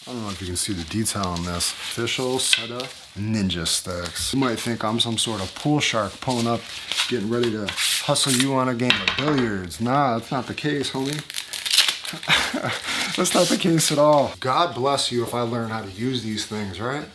I don't know if you can see the detail on this. Official set of ninja sticks. You might think I'm some sort of pool shark pulling up, getting ready to hustle you on a game of billiards. Nah, that's not the case, homie. That's not the case at all. God bless you if I learn how to use these things, right?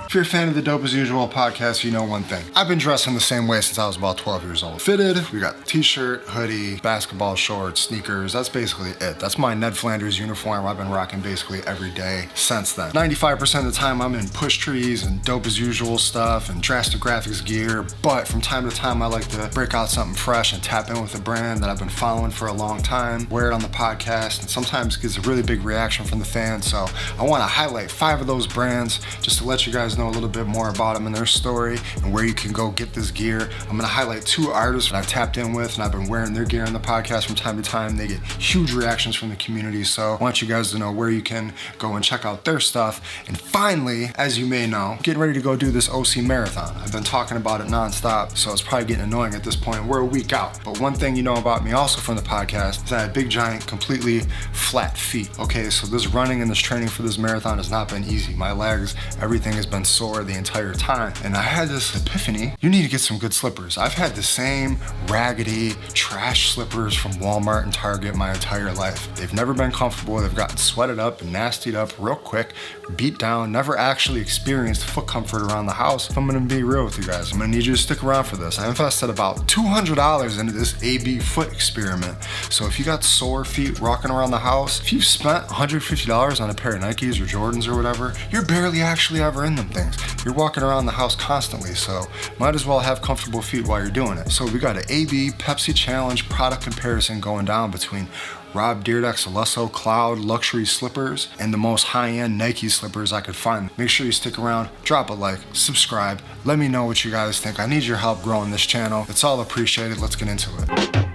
If you're a fan of the Dope As Usual podcast, you know one thing. I've been dressing the same way since I was about 12 years old. Fitted, we got t-shirt, hoodie, basketball shorts, sneakers. That's basically it. That's my Ned Flanders uniform I've been rocking basically every day since then. 95% of the time I'm in push trees and Dope As Usual stuff and drastic graphics gear, but from time to time I like to break out something fresh and tap in with a brand that I've been following for a long time, wear it on the podcast, and sometimes it gets a really big reaction from the fans. So I want to highlight 5 of those brands just to let you guys know a little bit more about them and their story and where you can go get this gear. I'm going to highlight 2 artists that I've tapped in with and I've been wearing their gear on the podcast from time to time. They get huge reactions from the community, so I want you guys to know where you can go and check out their stuff. And finally, as you may know, I'm getting ready to go do this OC marathon. I've been talking about it nonstop, so it's probably getting annoying at this point. We're a week out, but one thing you know about me also from the podcast is I have big, giant, completely flat feet. Okay, so this running and this training for this marathon has not been easy. My legs, everything has been sore the entire time, and I had this epiphany. You need to get some good slippers. I've had the same raggedy trash slippers from Walmart and Target my entire life. They've never been comfortable. They've gotten sweated up and nastied up real quick, beat down, never actually experienced foot comfort around the house. If I'm gonna be real with you guys, I'm gonna need you to stick around for this. I invested about $200 into this AB foot experiment. So if you got sore feet walking around the house, if you've spent $150 on a pair of Nikes or Jordans or whatever, you're barely actually ever in them things. You're walking around the house constantly, so might as well have comfortable feet while you're doing it. So we got an AB Pepsi Challenge product comparison going down between Rob Dyrdek's Lusso Cloud luxury slippers and the most high-end Nike slippers I could find. Make sure you stick around, drop a like, subscribe, let me know what you guys think. I need your help growing this channel. It's all appreciated. Let's get into it.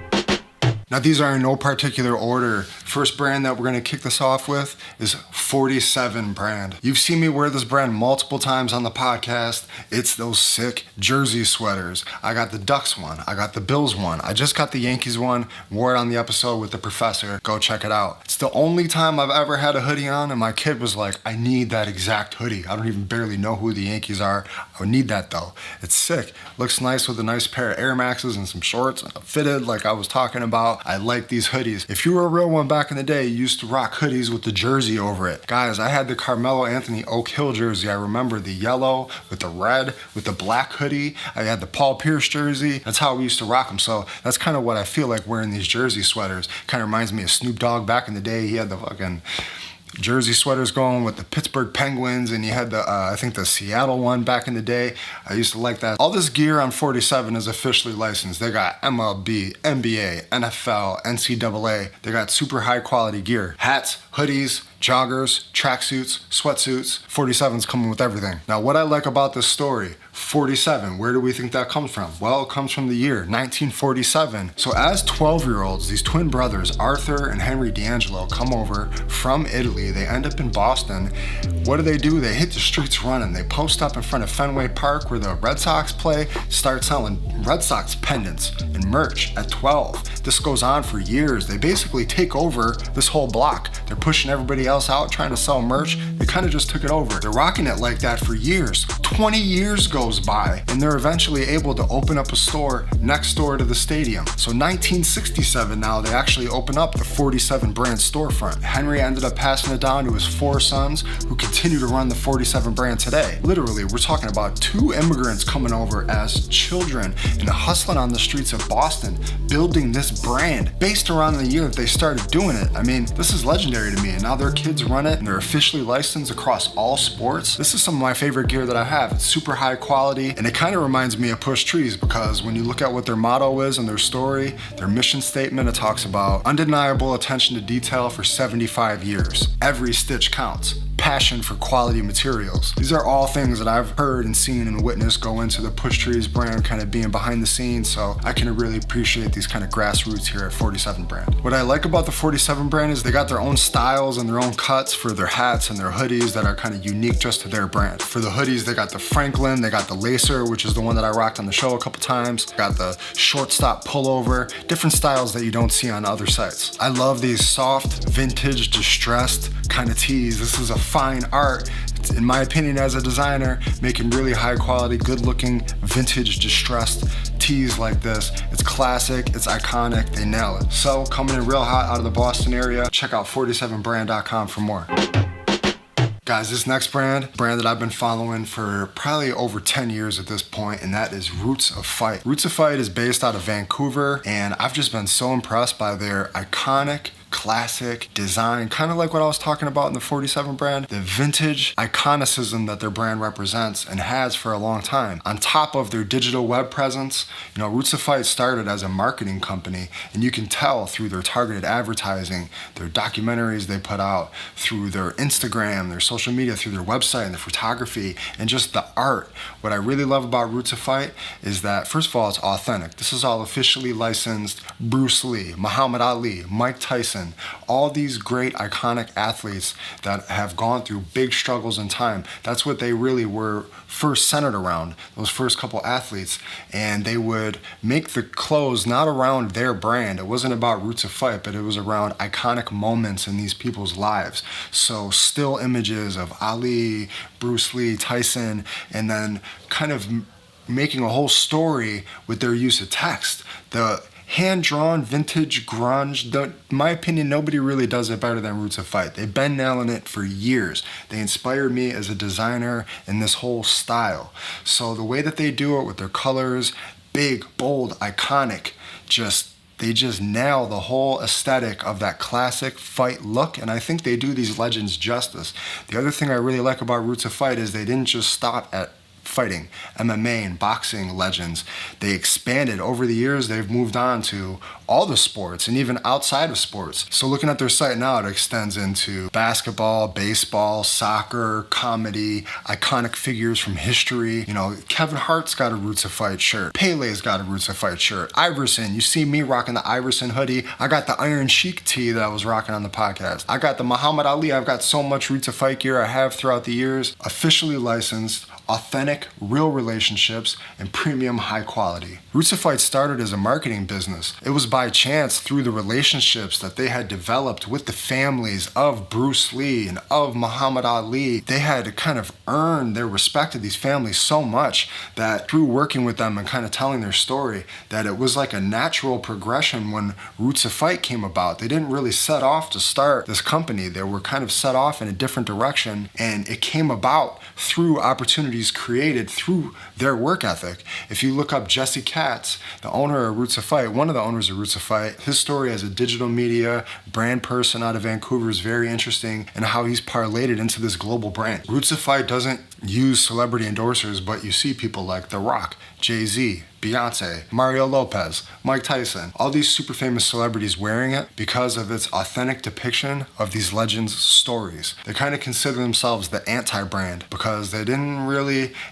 Now these are in no particular order. First brand that we're gonna kick this off with is 47 brand. You've seen me wear this brand multiple times on the podcast. It's those sick jersey sweaters. I got the Ducks one, I got the Bills one, I just got the Yankees one, wore it on the episode with the professor. Go check it out. It's the only time I've ever had a hoodie on and my kid was like, I need that exact hoodie. I don't even barely know who the Yankees are. I would need that though. It's sick. Looks nice with a nice pair of Air Maxes and some shorts, fitted like I was talking about. I like these hoodies. If you were a real one back in the day, you used to rock hoodies with the jersey over it. Guys, I had the Carmelo Anthony Oak Hill jersey. I remember the yellow with the red with the black hoodie. I had the Paul Pierce jersey. That's how we used to rock them. So that's kind of what I feel like wearing these jersey sweaters. Kind of reminds me of Snoop Dogg back in the day. He had the fucking jersey sweaters going with the Pittsburgh Penguins, and you had the I think the Seattle one back in the day. I used to like that. All this gear on 47 is officially licensed. They got MLB, NBA, NFL, NCAA. They got super high quality gear. Hats, hoodies, joggers, tracksuits, sweatsuits. 47's coming with everything. Now what I like about this story, 47, where do we think that comes from? Well, it comes from the year 1947. So as 12-year-olds, these twin brothers, Arthur and Henry D'Angelo, come over from Italy. They end up in Boston. What do? They hit the streets running. They post up in front of Fenway Park where the Red Sox play, start selling Red Sox pendants and merch at 12. This goes on for years. They basically take over this whole block. They're pushing everybody else out, trying to sell merch. They kind of just took it over. They're rocking it like that for years. 20 years goes by, and they're eventually able to open up a store next door to the stadium. So 1967 now, they actually open up the 47 brand storefront. Henry ended up passing it down to his 4 sons, who continue to run the 47 brand today. Literally, we're talking about 2 immigrants coming over as children and hustling on the streets of Boston, building this brand based around the year that they started doing it. I mean, this is legendary to me, and now their kids run it, and they're officially licensed across all sports. This is some of my favorite gear that I have. It's super high quality, and it kind of reminds me of Push Trees, because when you look at what their motto is and their story, their mission statement, it talks about undeniable attention to detail for 75 years. Every stitch counts. passion for quality materials. These are all things that I've heard and seen and witnessed go into the Push Trees brand kind of being behind the scenes, so I can really appreciate these kind of grassroots here at 47 brand. What I like about the 47 brand is they got their own styles and their own cuts for their hats and their hoodies that are kind of unique just to their brand. For the hoodies, they got the Franklin, they got the Lacer, which is the one that I rocked on the show a couple times, got the shortstop pullover, different styles that you don't see on other sites. I love these soft, vintage, distressed kind of tees. This is a fine art, in my opinion as a designer, making really high quality, good looking, vintage, distressed tees like this. It's classic, it's iconic, they nail it. So coming in real hot out of the Boston area, check out 47brand.com for more. Guys, this next brand that I've been following for probably over 10 years at this point, and that is Roots of Fight. Roots of Fight is based out of Vancouver, and I've just been so impressed by their iconic, classic design, kind of like what I was talking about in the 47 brand, the vintage iconicism that their brand represents and has for a long time. On top of their digital web presence, Roots of Fight started as a marketing company, and you can tell through their targeted advertising, their documentaries they put out, through their Instagram, their social media, through their website and their photography, and just the art. What I really love about Roots of Fight is that, first of all, it's authentic. This is all officially licensed Bruce Lee, Muhammad Ali, Mike Tyson, all these great iconic athletes that have gone through big struggles in time. That's what they really were first centered around, those first couple athletes. And they would make the clothes not around their brand. It wasn't about Roots of Fight, but it was around iconic moments in these people's lives. So still images of Ali, Bruce Lee, Tyson, and then kind of making a whole story with their use of text. The hand-drawn vintage grunge, in my opinion, nobody really does it better than Roots of Fight. They've been nailing it for years. They inspired me as a designer in this whole style. So the way that they do it with their colors, big, bold, iconic, they just nail the whole aesthetic of that classic fight look, and I think they do these legends justice. The other thing I really like about Roots of Fight is they didn't just stop at fighting, MMA and boxing legends. They expanded over the years. They've moved on to all the sports and even outside of sports. So looking at their site now, it extends into basketball, baseball, soccer, comedy, iconic figures from history. Kevin Hart's got a Roots of Fight shirt. Pele's got a Roots of Fight shirt. Iverson, you see me rocking the Iverson hoodie. I got the Iron Sheik tee that I was rocking on the podcast. I got the Muhammad Ali. I've got so much Roots of Fight gear I have throughout the years. Officially licensed, authentic, real relationships, and premium high quality. Roots of Fight started as a marketing business. It was by chance through the relationships that they had developed with the families of Bruce Lee and of Muhammad Ali. They had to kind of earn their respect of these families so much that through working with them and kind of telling their story, that it was like a natural progression when Roots of Fight came about. They didn't really set off to start this company. They were kind of set off in a different direction, and it came about through opportunities created through their work ethic. If you look up Jesse Katz, the owner of Roots of Fight, one of the owners of Roots of Fight, his story as a digital media brand person out of Vancouver is very interesting, and how he's parlayed it into this global brand. Roots of Fight doesn't use celebrity endorsers, but you see people like The Rock, Jay-Z, Beyonce, Mario Lopez, Mike Tyson, all these super famous celebrities wearing it because of its authentic depiction of these legends' stories. They kind of consider themselves the anti-brand because they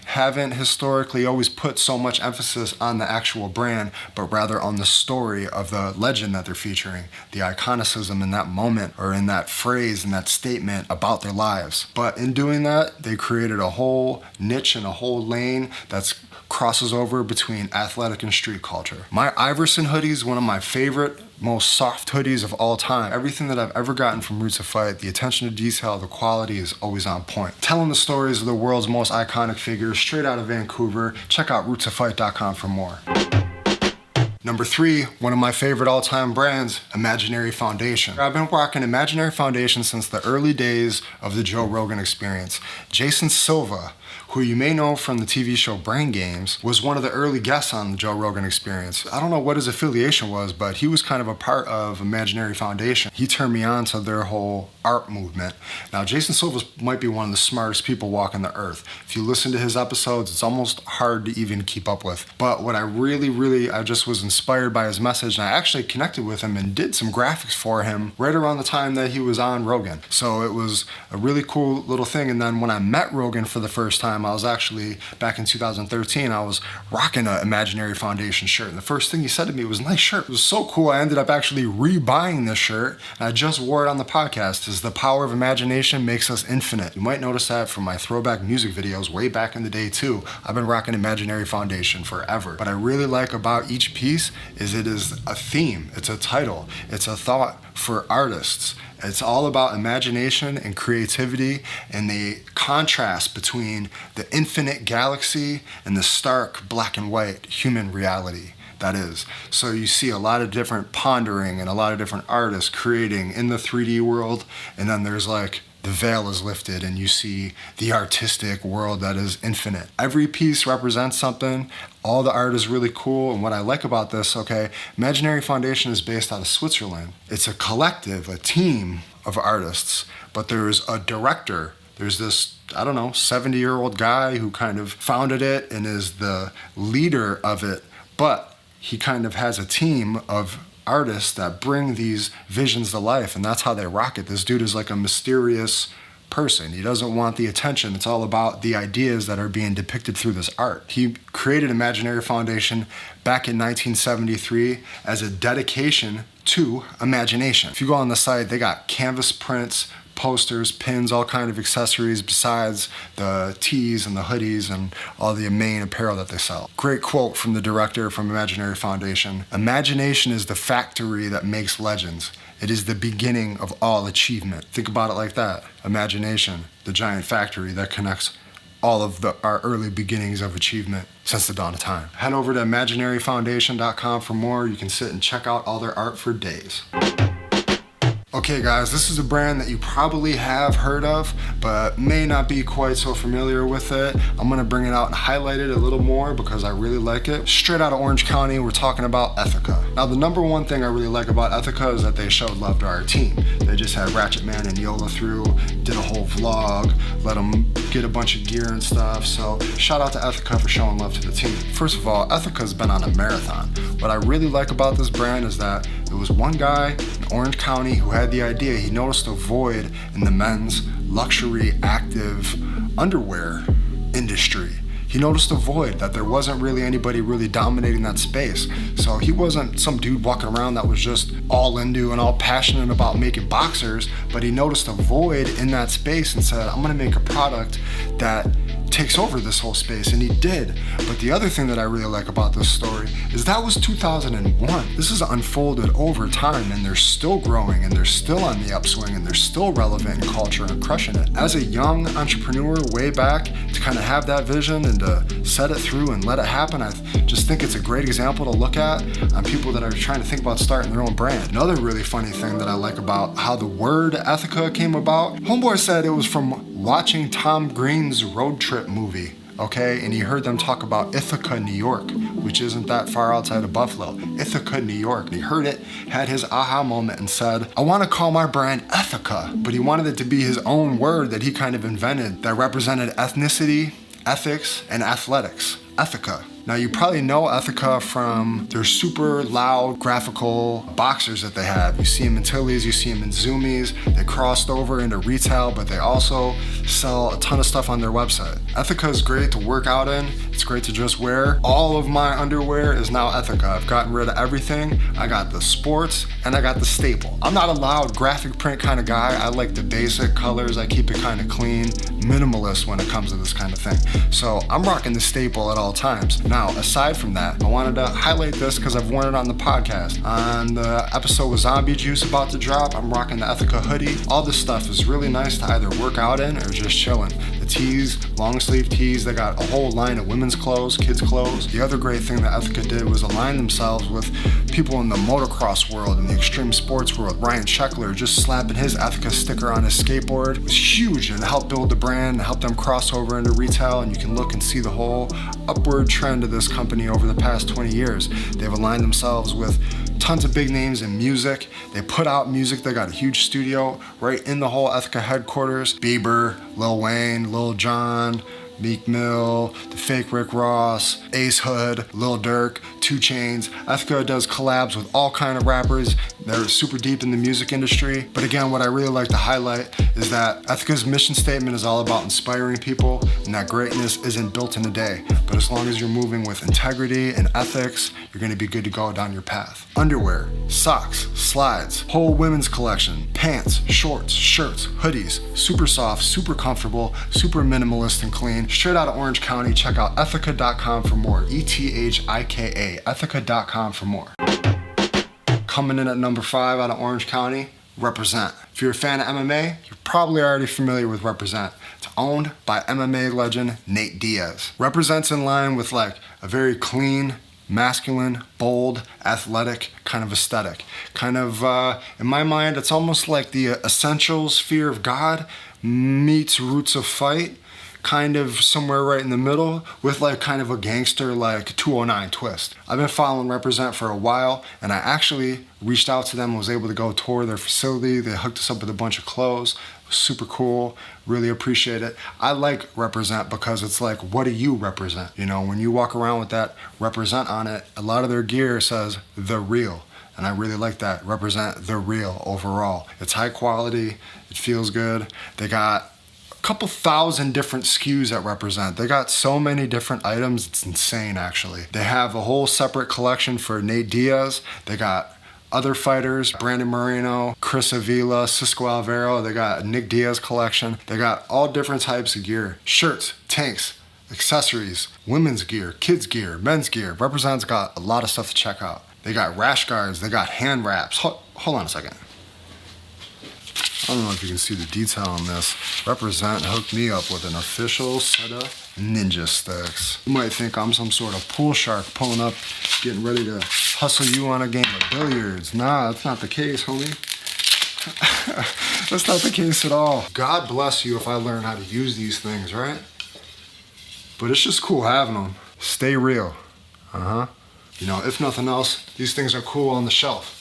haven't historically always put so much emphasis on the actual brand, but rather on the story of the legend that they're featuring, the iconicism in that moment or in that phrase and that statement about their lives. But in doing that, they created a whole niche and a whole lane that's crosses over between athletic and street culture. My Iverson hoodie is one of my favorite, most soft hoodies of all time. Everything that I've ever gotten from Roots of Fight, the attention to detail, the quality is always on point. Telling the stories of the world's most iconic figures straight out of Vancouver. Check out rootsofffight.com for more. Number 3, one of my favorite all-time brands, Imaginary Foundation. I've been rocking Imaginary Foundation since the early days of the Joe Rogan Experience. Jason Silva, who you may know from the TV show Brain Games, was one of the early guests on the Joe Rogan Experience. I don't know what his affiliation was, but he was kind of a part of Imaginary Foundation. He turned me on to their whole art movement. Now, Jason Silva might be one of the smartest people walking the earth. If you listen to his episodes, it's almost hard to even keep up with. But what I just was inspired by his message, and I actually connected with him and did some graphics for him right around the time that he was on Rogan. So it was a really cool little thing. And then when I met Rogan for the first time, I was actually back in 2013, I was rocking an Imaginary Foundation shirt. And the first thing he said to me was, "Nice shirt." It was so cool. I ended up actually rebuying this shirt, and I just wore it on the podcast. Is the power of imagination makes us infinite. You might notice that from my throwback music videos way back in the day too. I've been rocking Imaginary Foundation forever. What I really like about each piece is it is a theme, it's a title, it's a thought for artists. It's all about imagination and creativity and the contrast between the infinite galaxy and the stark black and white human reality. That is. So you see a lot of different pondering and a lot of different artists creating in the 3D world, and then there's like the veil is lifted and you see the artistic world that is infinite. Every piece represents something. All the art is really cool. And what I like about this, Imaginary Foundation is based out of Switzerland. It's a collective, a team of artists, but there's a director. There's this, 70-year-old guy who kind of founded it and is the leader of it, but he kind of has a team of artists that bring these visions to life, and that's how they rock it. This dude is like a mysterious person. He doesn't want the attention. It's all about the ideas that are being depicted through this art. He created Imaginary Foundation back in 1973 as a dedication to imagination. If you go on the site, they got canvas prints, posters, pins, all kind of accessories besides the tees and the hoodies and all the main apparel that they sell. Great quote from the director from Imaginary Foundation. "Imagination is the factory that makes legends. It is the beginning of all achievement." Think about it like that. Imagination, the giant factory that connects all of our early beginnings of achievement since the dawn of time. Head over to imaginaryfoundation.com for more. You can sit and check out all their art for days. Okay guys, this is a brand that you probably have heard of, but may not be quite so familiar with it. I'm gonna bring it out and highlight it a little more because I really like it. Straight out of Orange County, we're talking about Ethica. Now the number one thing I really like about Ethica is that they showed love to our team. They just had Ratchet Man and Yola through, did a whole vlog, let them get a bunch of gear and stuff. So shout out to Ethica for showing love to the team. First of all, Ethica's been on a marathon. What I really like about this brand is that there was one guy in Orange County who had the idea. He noticed a void in the men's luxury active underwear industry. He noticed a void, that there wasn't really anybody really dominating that space. So he wasn't some dude walking around that was just all into and all passionate about making boxers, but he noticed a void in that space and said, I'm gonna make a product that takes over this whole space, and he did. But the other thing that I really like about this story is that was 2001. This has unfolded over time, and they're still growing, and they're still on the upswing, and they're still relevant in culture and crushing it. As a young entrepreneur way back, to kind of have that vision and to set it through and let it happen, I just think it's a great example to look at on people that are trying to think about starting their own brand. Another really funny thing that I like about how the word Ethica came about, homeboy said it was from watching Tom Green's road trip movie, and he heard them talk about Ithaca, New York, which isn't that far outside of Buffalo. Ithaca, New York. And he heard it, had his aha moment and said, I want to call my brand Ethica, but he wanted it to be his own word that he kind of invented that represented ethnicity, ethics, and athletics. Ethica. Now you probably know Ethica from their super loud graphical boxers that they have. You see them in Tilly's, you see them in Zoomies. They crossed over into retail, but they also sell a ton of stuff on their website. Ethica is great to work out in. It's great to just wear. All of my underwear is now Ethica. I've gotten rid of everything. I got the sports and I got the staple. I'm not a loud graphic print kind of guy. I like the basic colors. I keep it kind of clean, minimalist when it comes to this kind of thing. So I'm rocking the staple at all times. Now, aside from that, I wanted to highlight this because I've worn it on the podcast. On the episode with Zombie Juice about to drop, I'm rocking the Ethica hoodie. All this stuff is really nice to either work out in or just chilling. The tees, long sleeve tees, they got a whole line of women's clothes, kids' clothes. The other great thing that Ethica did was align themselves with people in the motocross world and the extreme sports world. Ryan Sheckler just slapping his Ethica sticker on his skateboard was huge and helped build the brand, helped them cross over into retail, and you can look and see the whole upward trend of this company over the past 20 years. They've aligned themselves with tons of big names in music. They put out music. They got a huge studio right in the whole Ethica headquarters. Bieber, Lil Wayne, Lil Jon, Meek Mill, the fake Rick Ross, Ace Hood, Lil Durk, 2 Chainz. Ethica does collabs with all kind of rappers. They're super deep in the music industry. But again, what I really like to highlight is that Ethica's mission statement is all about inspiring people, and that greatness isn't built in a day. But as long as you're moving with integrity and ethics, you're gonna be good to go down your path. Underwear, socks, slides, whole women's collection, pants, shorts, shirts, hoodies, super soft, super comfortable, super minimalist and clean. Straight out of Orange County, check out ethica.com for more. ETHIKA, ethica.com for more. Coming in at number 5 out of Orange County, Represent. If you're a fan of MMA, you're probably already familiar with Represent. It's owned by MMA legend Nate Diaz. Represent's in line with like a very clean, masculine, bold, athletic kind of aesthetic. Kind of, in my mind, it's almost like the Essentials Fear of God meets Roots of Fight, kind of somewhere right in the middle with like kind of a gangster like 209 twist. I've been following Represent for a while, and I actually reached out to them and was able to go tour their facility. They hooked us up with a bunch of clothes. It was super cool. Really appreciate it. I like Represent because it's like, what do you represent? You know, when you walk around with that Represent on it, a lot of their gear says The Real. And I really like that. Represent The Real overall. It's high quality. It feels good. They got couple thousand different SKUs that Represent. They got so many different items, it's insane actually. They have a whole separate collection for Nate Diaz. They got other fighters, Brandon Moreno, Chris Avila, Cisco Alvaro. They got Nick Diaz collection. They got all different types of gear. Shirts, tanks, accessories, women's gear, kids gear, men's gear. Represent's got a lot of stuff to check out. They got rash guards, they got hand wraps. Hold on a second. I don't know if you can see the detail on this. Represent hooked me up with an official set of ninja sticks. You might think I'm some sort of pool shark pulling up, getting ready to hustle you on a game of billiards. Nah, that's not the case, homie. That's not the case at all. God bless you if I learn how to use these things, right? But it's just cool having them. Stay real. You know, if nothing else, these things are cool on the shelf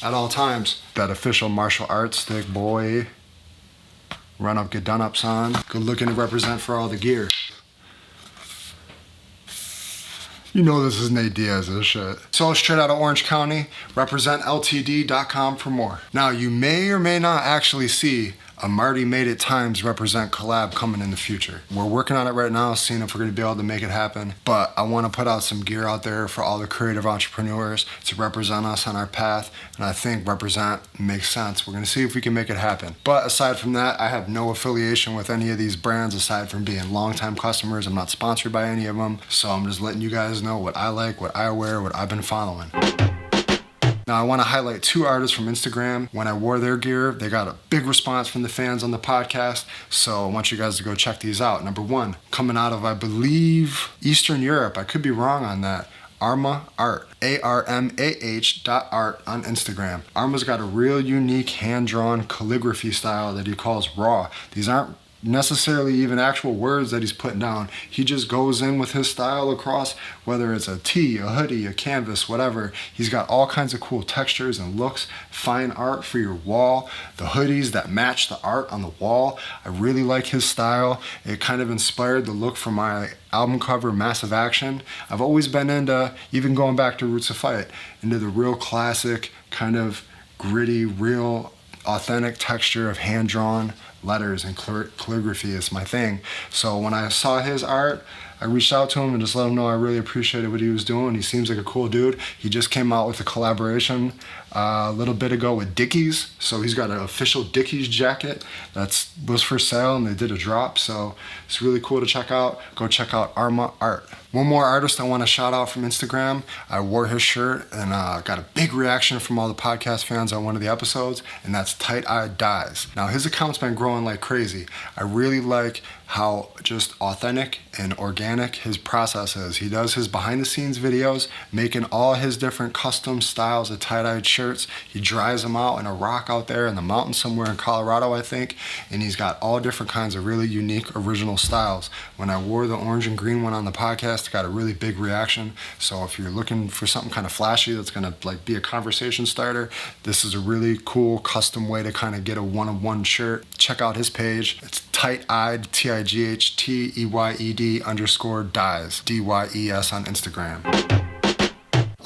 at all times. That official martial arts stick, boy. Run up, get done up, son. Good looking to Represent for all the gear. You know this is Nate Diaz's shit. So straight out of Orange County, representltd.com for more. Now you may or may not actually see a Marty Made It Times Represent collab coming in the future. We're working on it right now, seeing if we're gonna be able to make it happen. But I wanna put out some gear out there for all the creative entrepreneurs to represent us on our path. And I think Represent makes sense. We're gonna see if we can make it happen. But aside from that, I have no affiliation with any of these brands aside from being longtime customers. I'm not sponsored by any of them. So I'm just letting you guys know what I like, what I wear, what I've been following. Now I want to highlight 2 artists from Instagram. When I wore their gear, they got a big response from the fans on the podcast, so I want you guys to go check these out. Number 1, coming out of, I believe, Eastern Europe. I could be wrong on that. Arma Art, ARMAH.art on Instagram. Arma's got a real unique hand-drawn calligraphy style that he calls raw. These aren't necessarily even actual words that he's putting down. He just goes in with his style across, whether it's a tee, a hoodie, a canvas, whatever. He's got all kinds of cool textures and looks, fine art for your wall, the hoodies that match the art on the wall. I really like his style. It kind of inspired the look for my album cover, Massive Action. I've always been into, even going back to Roots of Fight, into the real classic, kind of gritty, real authentic texture of hand-drawn letters and calligraphy is my thing. So when I saw his art, I reached out to him and just let him know I really appreciated what he was doing. He seems like a cool dude. He just came out with a collaboration a little bit ago with Dickies. So he's got an official Dickies jacket that was for sale and they did a drop. So it's really cool to check out. Go check out Arma Art. One more artist I want to shout out from Instagram. I wore his shirt and got a big reaction from all the podcast fans on one of the episodes, and that's Tight Eyed Dies. Now his account's been growing like crazy. I really like how just authentic and organic his process is. He does his behind the scenes videos, making all his different custom styles of tie-dyed shirts. He dries them out in a rock out there in the mountains somewhere in Colorado, I think, and he's got all different kinds of really unique original styles. When I wore the orange and green one on the podcast, got a really big reaction. So if you're looking for something kind of flashy that's gonna like be a conversation starter, this is a really cool custom way to kind of get a one-of-one shirt. Check out his page. It's tight-eyed, TIGHTEYED_dyes, DYES on Instagram.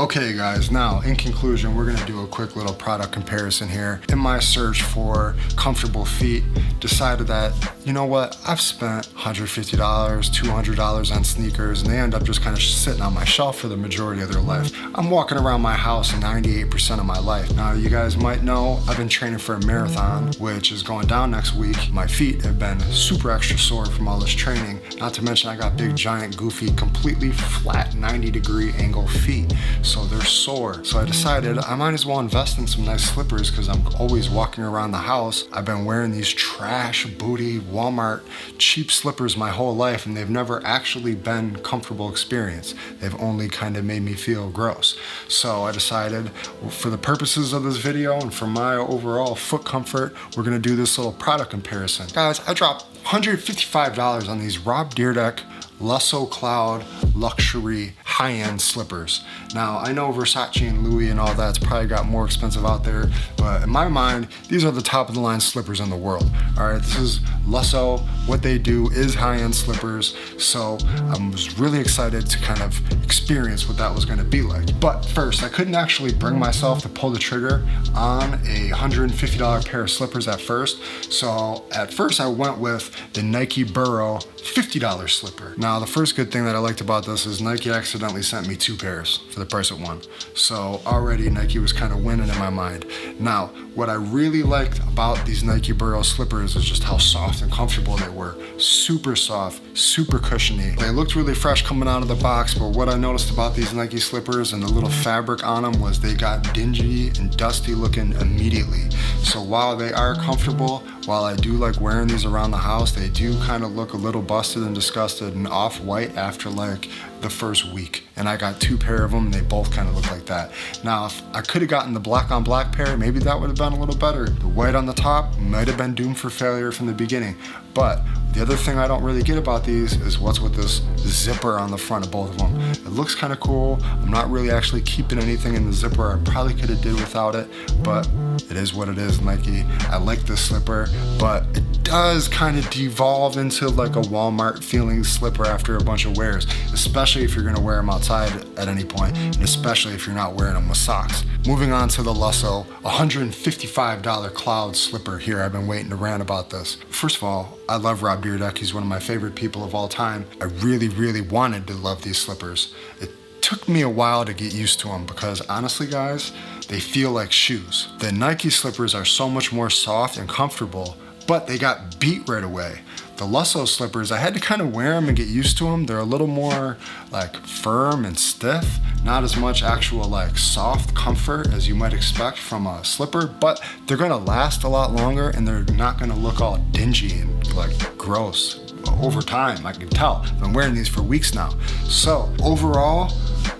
Okay guys, now in conclusion, we're gonna do a quick little product comparison here. In my search for comfortable feet, decided that, you know what, I've spent $150, $200 on sneakers, and they end up just kind of sitting on my shelf for the majority of their life. I'm walking around my house 98% of my life. Now you guys might know I've been training for a marathon, which is going down next week. My feet have been super extra sore from all this training. Not to mention I got big, giant, goofy, completely flat 90-degree angle feet. So they're sore. So I decided I might as well invest in some nice slippers because I'm always walking around the house. I've been wearing these trash, booty, Walmart, cheap slippers my whole life, and they've never actually been comfortable experience. They've only kind of made me feel gross. So I decided, for the purposes of this video and for my overall foot comfort, we're gonna do this little product comparison. Guys, I dropped $155 on these Dyrdek Lusso Cloud luxury high-end slippers. Now I know Versace and Louis and all that's probably got more expensive out there, but in my mind, these are the top of the line slippers in the world. All right, this is Lusso. What they do is high-end slippers, so I was really excited to kind of experience what that was gonna be like. But first, I couldn't actually bring myself to pull the trigger on a $150 pair of slippers at first. So at first I went with the Nike Burrow $50 slipper. Now the first good thing that I liked about this is Nike accidentally sent me 2 pairs for the price of 1. So already Nike was kind of winning in my mind. Now, what I really liked about these Nike Burrow slippers is just how soft and comfortable they were. Super soft, super cushiony. They looked really fresh coming out of the box, but what I noticed about these Nike slippers and the little fabric on them was they got dingy and dusty looking immediately. So while they are comfortable, while I do like wearing these around the house, they do kind of look a little busted and disgusted and off-white after like the first week. And I got 2 pair of them and they both kind of look like that. Now, if I could have gotten the black on black pair, maybe that would have been a little better. The white on the top might have been doomed for failure from the beginning. But the other thing I don't really get about these is what's with this zipper on the front of both of them. It looks kind of cool. I'm not really actually keeping anything in the zipper. I probably could have did without it, but it is what it is, Nike. I like this slipper, but it does kind of devolve into like a Walmart feeling slipper after a bunch of wears, especially if you're gonna wear them outside at any point, and especially if you're not wearing them with socks. Moving on to the Lusso $155 cloud slipper here. I've been waiting to rant about this. First of all, I love Dyrdek. He's one of my favorite people of all time. I really, really wanted to love these slippers. It took me a while to get used to them because honestly, guys, they feel like shoes. The Nike slippers are so much more soft and comfortable, but they got beat right away. The Lusso slippers, I had to kind of wear them and get used to them. They're a little more like firm and stiff, not as much actual like soft comfort as you might expect from a slipper, but they're gonna last a lot longer and they're not gonna look all dingy and like gross over time. I can tell. I've been wearing these for weeks now. So overall,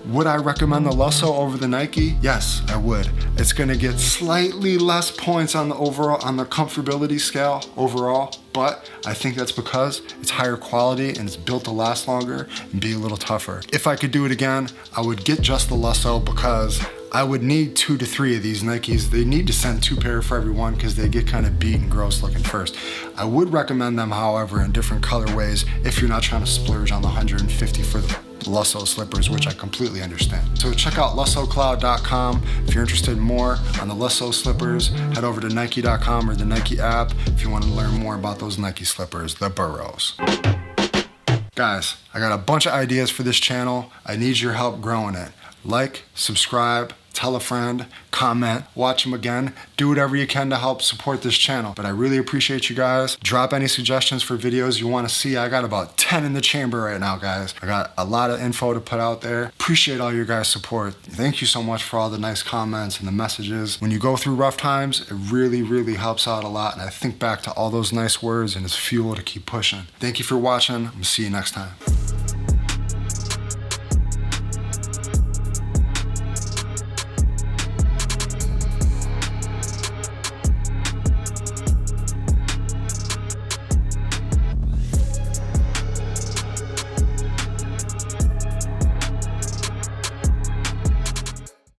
would I recommend the Lusso over the Nike? Yes, I would. It's gonna get slightly less points on the overall, on the comfortability scale overall, but I think that's because it's higher quality and it's built to last longer and be a little tougher. If I could do it again, I would get just the Lusso because I would need 2 to 3 of these Nikes. They need to send 2 pair for everyone because they get kind of beat and gross looking first. I would recommend them, however, in different colorways if you're not trying to splurge on the 150 for the Lusso slippers, which I completely understand. So check out lussocloud.com. If you're interested in more on the Lusso slippers, head over to nike.com or the Nike app if you want to learn more about those Nike slippers, the Burrows. Guys, I got a bunch of ideas for this channel. I need your help growing it. Like, subscribe, tell a friend, comment, watch them again. Do whatever you can to help support this channel. But I really appreciate you guys. Drop any suggestions for videos you want to see. I got about 10 in the chamber right now, guys. I got a lot of info to put out there. Appreciate all your guys' support. Thank you so much for all the nice comments and the messages. When you go through rough times, it really, really helps out a lot. And I think back to all those nice words and it's fuel to keep pushing. Thank you for watching. I'm gonna see you next time.